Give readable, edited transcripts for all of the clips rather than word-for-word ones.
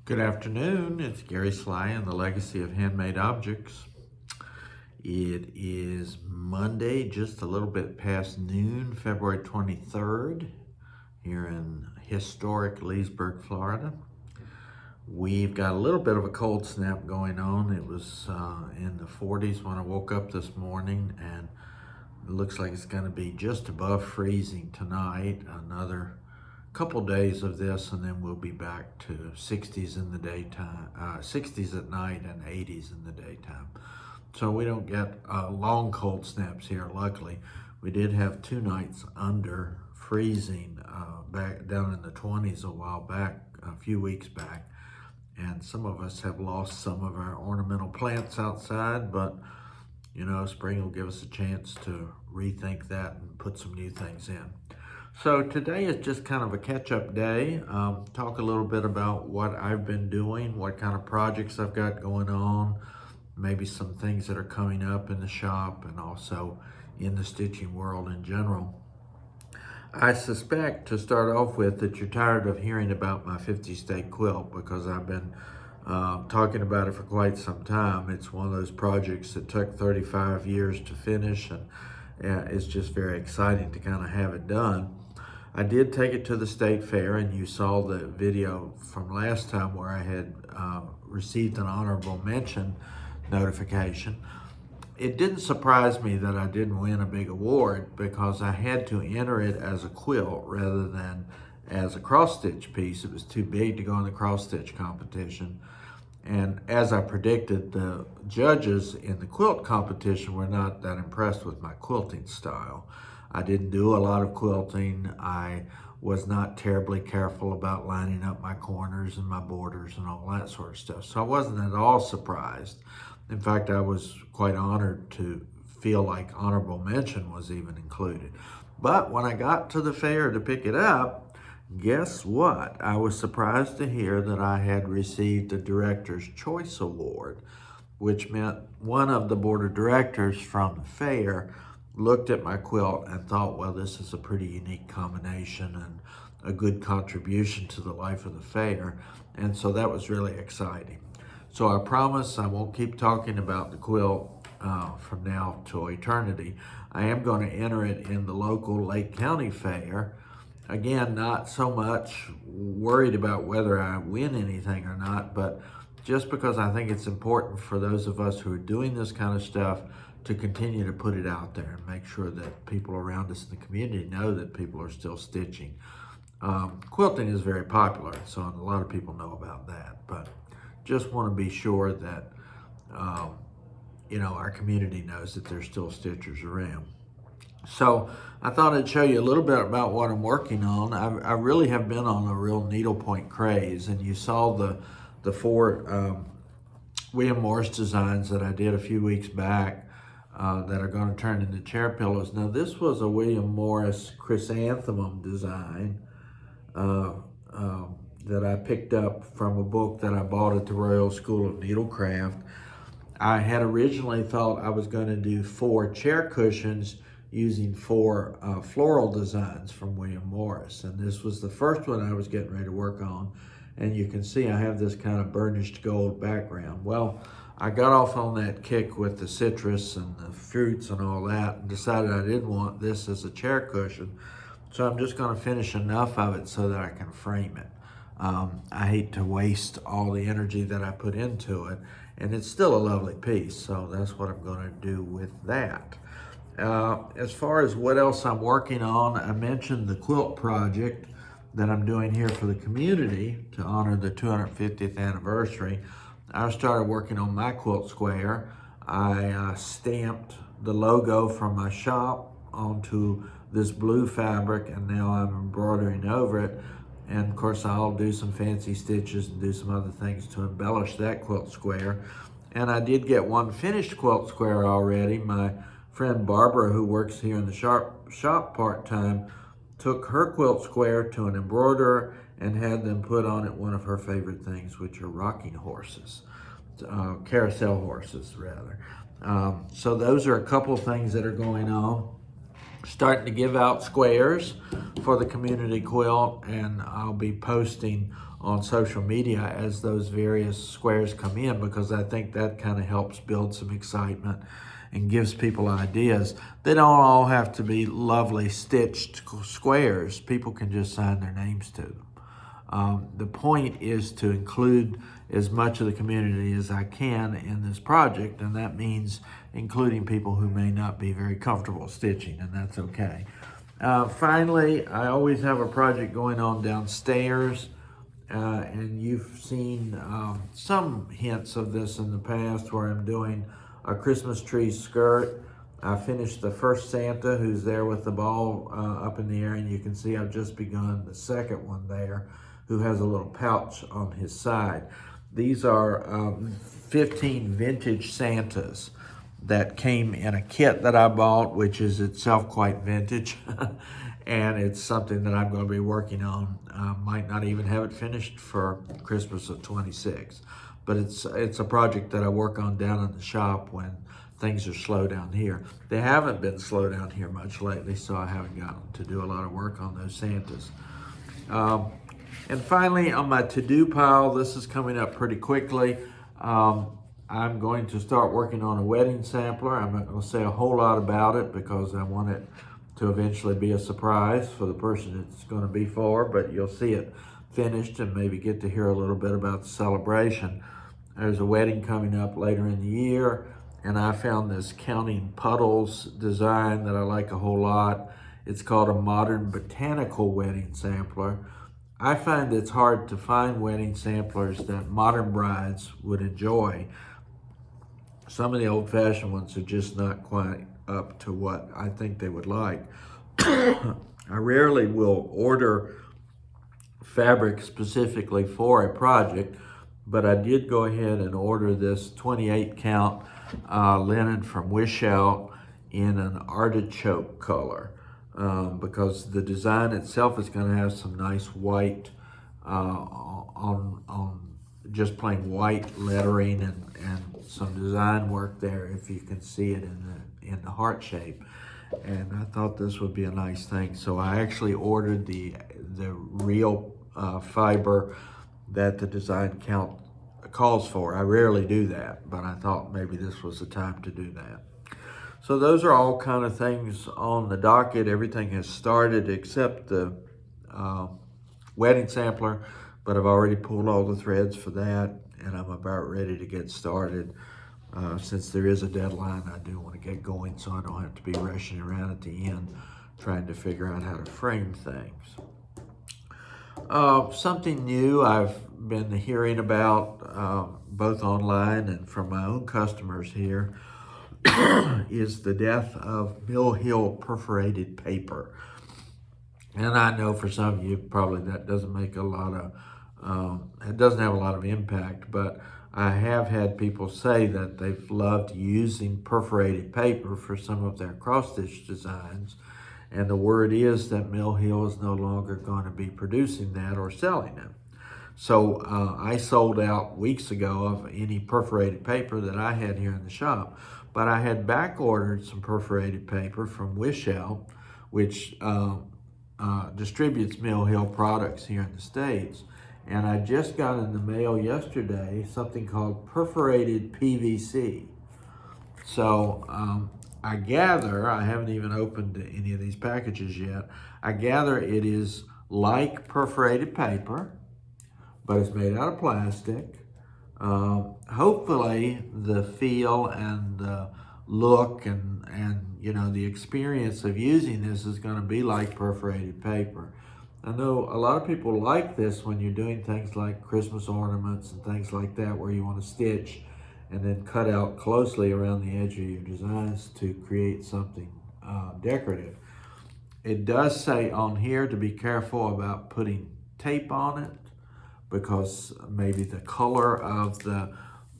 Good afternoon, it's Gary Sly and the Legacy of Handmade Objects. It is Monday, just a little bit past noon, February 23rd, here in historic Leesburg, Florida. We've got a little bit of a cold snap going on. It was in the 40s when I woke up this morning, and it looks like it's going to be just above freezing tonight. Another couple days of this, and then we'll be back to 60s in the daytime, 60s at night and 80s in the daytime. So we don't get long cold snaps here, luckily. We did have 2 nights under freezing back down in the 20s a while back, a few weeks back. And some of us have lost some of our ornamental plants outside, but you know, spring will give us a chance to rethink that and put some new things in. So today is just kind of a catch-up day. Talk a little bit about what I've been doing, what kind of projects I've got going on, maybe some things that are coming up in the shop and also in the stitching world in general. I suspect, to start off with, that you're tired of hearing about my 50-state quilt because I've been talking about it for quite some time. It's one of those projects that took 35 years to finish, and it's just very exciting to kind of have it done. I did take it to the state fair, and you saw the video from last time where I had received an honorable mention notification. It didn't surprise me that I didn't win a big award because I had to enter it as a quilt rather than as a cross-stitch piece. It was too big to go in the cross-stitch competition. And as I predicted, the judges in the quilt competition were not that impressed with my quilting style. I didn't do a lot of quilting. I was not terribly careful about lining up my corners and my borders and all that sort of stuff. So I wasn't at all surprised. In fact, I was quite honored to feel like honorable mention was even included. But when I got to the fair to pick it up, guess what? I was surprised to hear that I had received the Director's Choice Award, which meant one of the board of directors from the fair looked at my quilt and thought, well, this is a pretty unique combination and a good contribution to the life of the fair. And so that was really exciting. So I promise I won't keep talking about the quilt from now till eternity. I am going to enter it in the local Lake County Fair. Again, not so much worried about whether I win anything or not, but just because I think it's important for those of us who are doing this kind of stuff to continue to put it out there and make sure that people around us in the community know that people are still stitching. Quilting is very popular, so a lot of people know about that, but just want to be sure that you know, our community knows that there's still stitchers around. So I thought I'd show you a little bit about what I'm working on. I really have been on a real needlepoint craze, and you saw the 4 William Morris designs that I did a few weeks back that are going to turn into chair pillows. Now this was a William Morris chrysanthemum design that I picked up from a book that I bought at the Royal School of Needlecraft. I had originally thought I was going to do 4 chair cushions using 4 floral designs from William Morris. And this was the first one I was getting ready to work on. And you can see I have this kind of burnished gold background. Well, I got off on that kick with the citrus and the fruits and all that and decided I didn't want this as a chair cushion. So I'm just going to finish enough of it so that I can frame it. I hate to waste all the energy that I put into it, and it's still a lovely piece, so that's what I'm going to do with that. As far as what else I'm working on, I mentioned the quilt project that I'm doing here for the community to honor the 250th anniversary. I started working on my quilt square. I stamped the logo from my shop onto this blue fabric, and now I'm embroidering over it. And of course, I'll do some fancy stitches and do some other things to embellish that quilt square. And I did get one finished quilt square already. My friend Barbara, who works here in the shop part-time, took her quilt square to an embroiderer and had them put on it one of her favorite things, which are rocking horses, carousel horses rather. So those are a couple things that are going on. Starting to give out squares for the community quilt, and I'll be posting on social media as those various squares come in, because I think that kind of helps build some excitement and gives people ideas. They don't all have to be lovely stitched squares. People can just sign their names to them. The point is to include as much of the community as I can in this project, and that means including people who may not be very comfortable stitching, and that's okay. Finally, I always have a project going on downstairs, and you've seen some hints of this in the past, where I'm doing a Christmas tree skirt. I finished the first Santa, who's there with the ball up in the air, and you can see I've just begun the second one there, who has a little pouch on his side. These are 15 vintage Santas that came in a kit that I bought, which is itself quite vintage. And it's something that I'm going to be working on. Might not even have it finished for Christmas of 26. But it's a project that I work on down in the shop when things are slow down here. They haven't been slow down here much lately, so I haven't gotten to do a lot of work on those Santas. And finally, on my to-do pile, this is coming up pretty quickly. I'm going to start working on a wedding sampler. I'm not going to say a whole lot about it because I want it to eventually be a surprise for the person it's going to be for, but you'll see it finished and maybe get to hear a little bit about the celebration. There's a wedding coming up later in the year, and I found this counting puddles design that I like a whole lot. It's called a modern botanical wedding sampler. I find it's hard to find wedding samplers that modern brides would enjoy. Some of the old-fashioned ones are just not quite up to what I think they would like. I rarely will order fabric specifically for a project, but I did go ahead and order this 28 count linen from Wish Out in an artichoke color, because the design itself is going to have some nice white on just plain white lettering and some design work there, if you can see it in the heart shape. And I thought this would be a nice thing, so I actually ordered the real fiber that the design count calls for. I rarely do that, but I thought maybe this was the time to do that. So those are all kind of things on the docket. Everything has started except the wedding sampler, but I've already pulled all the threads for that, and I'm about ready to get started. Since there is a deadline, I do want to get going so I don't have to be rushing around at the end trying to figure out how to frame things. Something new I've been hearing about both online and from my own customers here is the death of Mill Hill perforated paper. And I know for some of you probably that doesn't make a lot of, it doesn't have a lot of impact, but I have had people say that they've loved using perforated paper for some of their cross-stitch designs, and the word is that Mill Hill is no longer going to be producing that or selling them. So I sold out weeks ago of any perforated paper that I had here in the shop, but I had back ordered some perforated paper from Wish Out, which distributes Mill Hill products here in the States. And I just got in the mail yesterday something called perforated PVC. So I gather, I haven't even opened any of these packages yet, I gather it is like perforated paper, but it's made out of plastic. Hopefully the feel and the look and you know, the experience of using this is going to be like perforated paper. I know a lot of people like this when you're doing things like Christmas ornaments and things like that, where you want to stitch and then cut out closely around the edge of your designs to create something decorative. It does say on here to be careful about putting tape on it, because maybe the color of the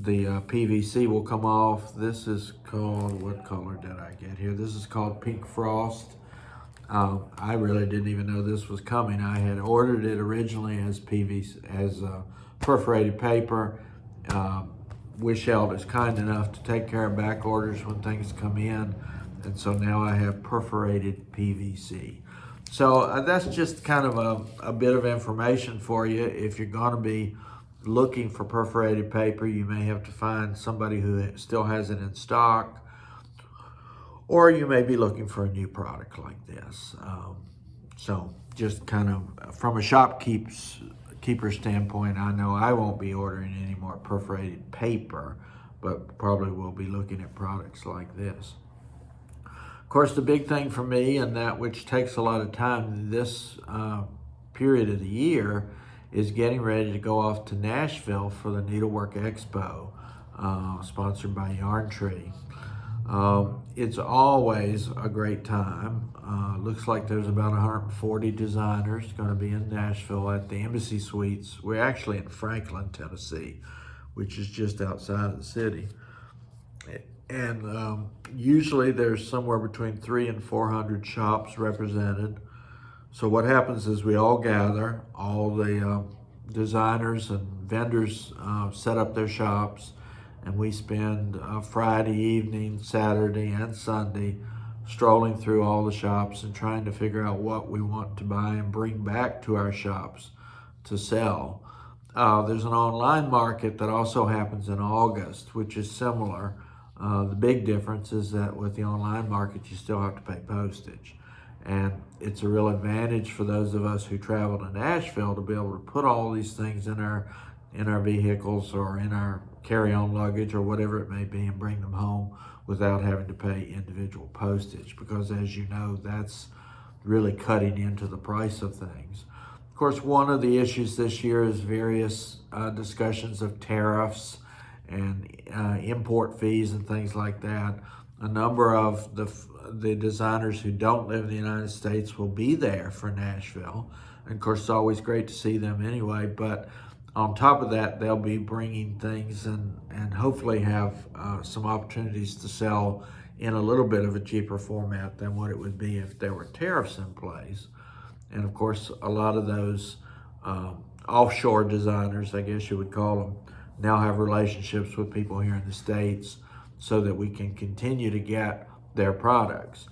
PVC will come off. This is called, what color did I get here? This is called Pink Frost. I really didn't even know this was coming. I had ordered it originally as PVC, as perforated paper. Wish Out is kind enough to take care of back orders when things come in, and so now I have perforated PVC. So that's just kind of a bit of information for you. If you're going to be looking for perforated paper, you may have to find somebody who still has it in stock, or you may be looking for a new product like this. So just kind of from a shopkeeper standpoint, I know I won't be ordering any more perforated paper, but probably will be looking at products like this. Of course, the big thing for me, and that which takes a lot of time this period of the year, is getting ready to go off to Nashville for the Needlework Expo, sponsored by Yarn Tree. It's always a great time. Looks like there's about 140 designers going to be in Nashville at the Embassy Suites. We're actually in Franklin, Tennessee, which is just outside of the city. And usually there's somewhere between 300 and 400 shops represented. So what happens is we all gather, all the designers and vendors set up their shops, and we spend Friday evening, Saturday, and Sunday strolling through all the shops and trying to figure out what we want to buy and bring back to our shops to sell. There's an online market that also happens in August, which is similar. The big difference is that with the online market, you still have to pay postage. And it's a real advantage for those of us who travel to Nashville to be able to put all these things in our vehicles or in our carry-on luggage or whatever it may be and bring them home without having to pay individual postage, because as you know, that's really cutting into the price of things. Of course, one of the issues this year is various discussions of tariffs and import fees and things like that. A number of the designers who don't live in the United States will be there for Nashville. And of course, it's always great to see them anyway, but on top of that, they'll be bringing things and hopefully have some opportunities to sell in a little bit of a cheaper format than what it would be if there were tariffs in place. And of course, a lot of those offshore designers, I guess you would call them, now have relationships with people here in the States so that we can continue to get their products.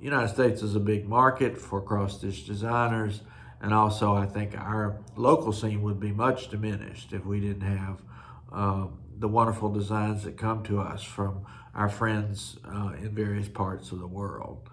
United States is a big market for cross-stitch designers, and also I think our local scene would be much diminished if we didn't have the wonderful designs that come to us from our friends in various parts of the world.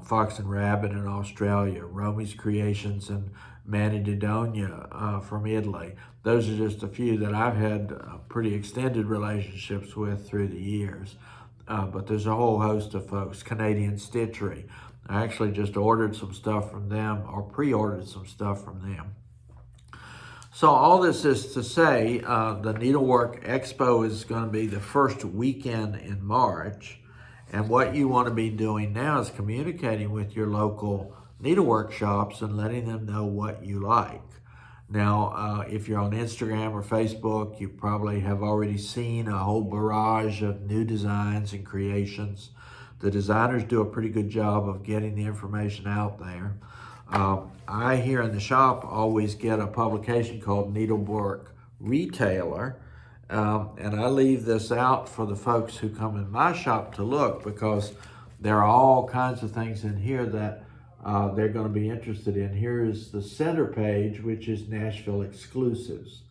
Fox and Rabbit in Australia, Romy's Creations and Manny Didonia from Italy. Those are just a few that I've had pretty extended relationships with through the years. But there's a whole host of folks. Canadian Stitchery. I actually just ordered some stuff from them, or pre-ordered some stuff from them. So all this is to say, the Needlework Expo is going to be the first weekend in March. And what you want to be doing now is communicating with your local needlework shops and letting them know what you like. Now, if you're on Instagram or Facebook, you probably have already seen a whole barrage of new designs and creations. The designers do a pretty good job of getting the information out there. I here in the shop always get a publication called Needlework Retailer, and I leave this out for the folks who come in my shop to look, because there are all kinds of things in here that they're going to be interested in. Here is the center page, which is Nashville exclusives.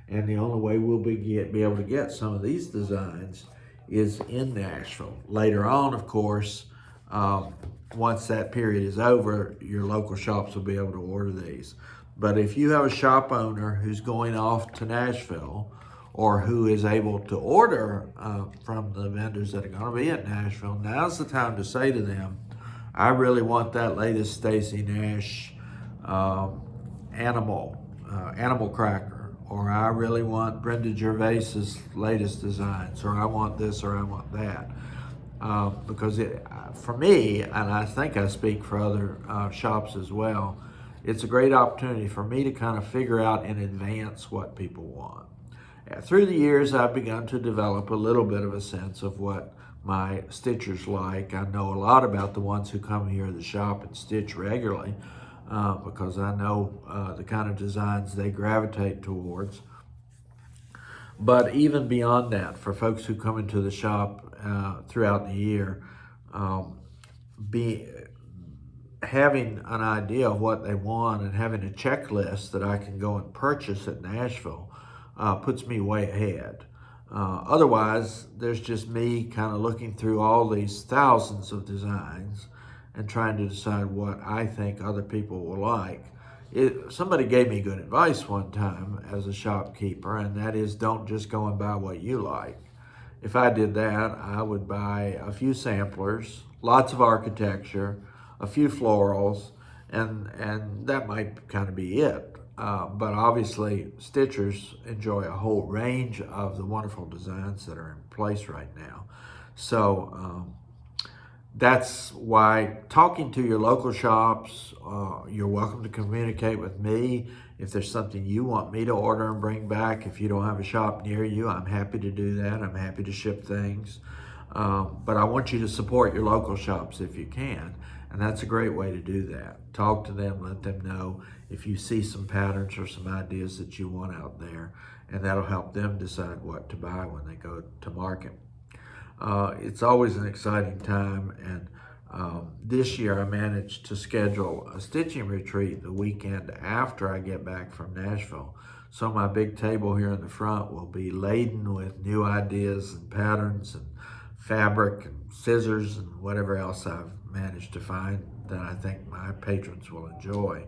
And the only way we'll be able to get some of these designs is in Nashville. Later on, of course, once that period is over, your local shops will be able to order these. But if you have a shop owner who's going off to Nashville, or who is able to order from the vendors that are going to be at Nashville, now's the time to say to them, I really want that latest Stacey Nash animal cracker, or I really want Brenda Gervais's latest designs, or I want this, or I want that. Because for me, and I think I speak for other shops as well, it's a great opportunity for me to kind of figure out in advance what people want. Through the years, I've begun to develop a little bit of a sense of what my stitchers like. I know a lot about the ones who come here to the shop and stitch regularly because I know the kind of designs they gravitate towards. But even beyond that, for folks who come into the shop throughout the year, having an idea of what they want and having a checklist that I can go and purchase at Nashville puts me way ahead. Otherwise, there's just me kind of looking through all these thousands of designs and trying to decide what I think other people will like. Somebody gave me good advice one time as a shopkeeper, and that is, don't just go and buy what you like. If I did that, I would buy a few samplers, lots of architecture, a few florals, and that might kind of be it. But obviously, stitchers enjoy a whole range of the wonderful designs that are in place right now. So that's why talking to your local shops, you're welcome to communicate with me. If there's something you want me to order and bring back, if you don't have a shop near you, I'm happy to do that. I'm happy to ship things. But I want you to support your local shops if you can. And that's a great way to do that. Talk to them, let them know if you see some patterns or some ideas that you want out there. And that'll help them decide what to buy when they go to market. It's always an exciting time, and this year I managed to schedule a stitching retreat the weekend after I get back from Nashville. So my big table here in the front will be laden with new ideas and patterns and fabric and scissors and whatever else I've managed to find that I think my patrons will enjoy.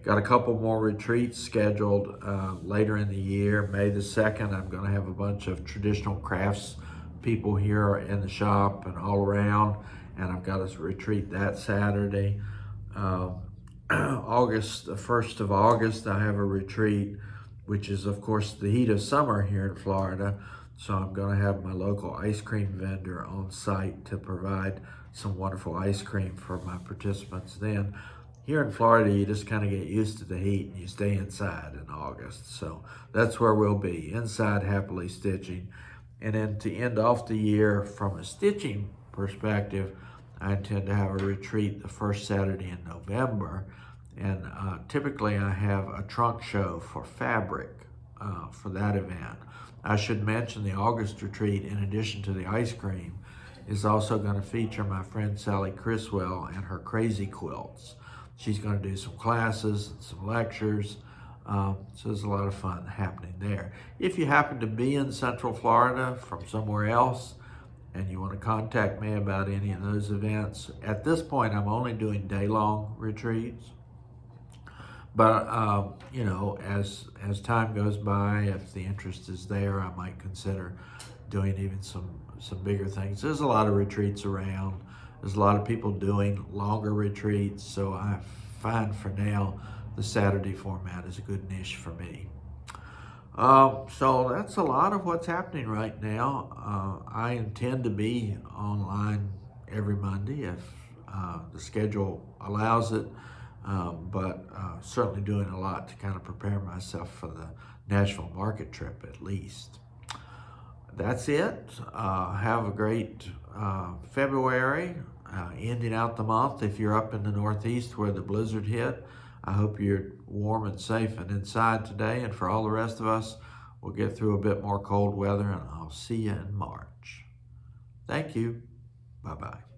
Got a couple more retreats scheduled later in the year. May the 2nd, I'm going to have a bunch of traditional crafts people here in the shop and all around, and I've got a retreat that Saturday. August, the 1st of August, I have a retreat, which is, of course, the heat of summer here in Florida. So I'm going to have my local ice cream vendor on site to provide some wonderful ice cream for my participants then. Here in Florida, you just kind of get used to the heat and you stay inside in August. So that's where we'll be, inside happily stitching. And then to end off the year from a stitching perspective, I intend to have a retreat the first Saturday in November. And typically I have a trunk show for fabric for that event. I should mention the August retreat, in addition to the ice cream, is also going to feature my friend Sally Criswell and her crazy quilts. She's going to do some classes and some lectures. So there's a lot of fun happening there. If you happen to be in Central Florida from somewhere else and you want to contact me about any of those events, at this point I'm only doing day-long retreats. But you know, as time goes by, if the interest is there, I might consider doing even some bigger things. There's a lot of retreats around. There's a lot of people doing longer retreats, so I find for now the Saturday format is a good niche for me. So that's a lot of what's happening right now. I intend to be online every Monday if the schedule allows it, but certainly doing a lot to kind of prepare myself for the Nashville market trip at least. That's it. Have a great February, ending out the month. If you're up in the Northeast where the blizzard hit, I hope you're warm and safe and inside today. And for all the rest of us, we'll get through a bit more cold weather, and I'll see you in March. Thank you. Bye-bye.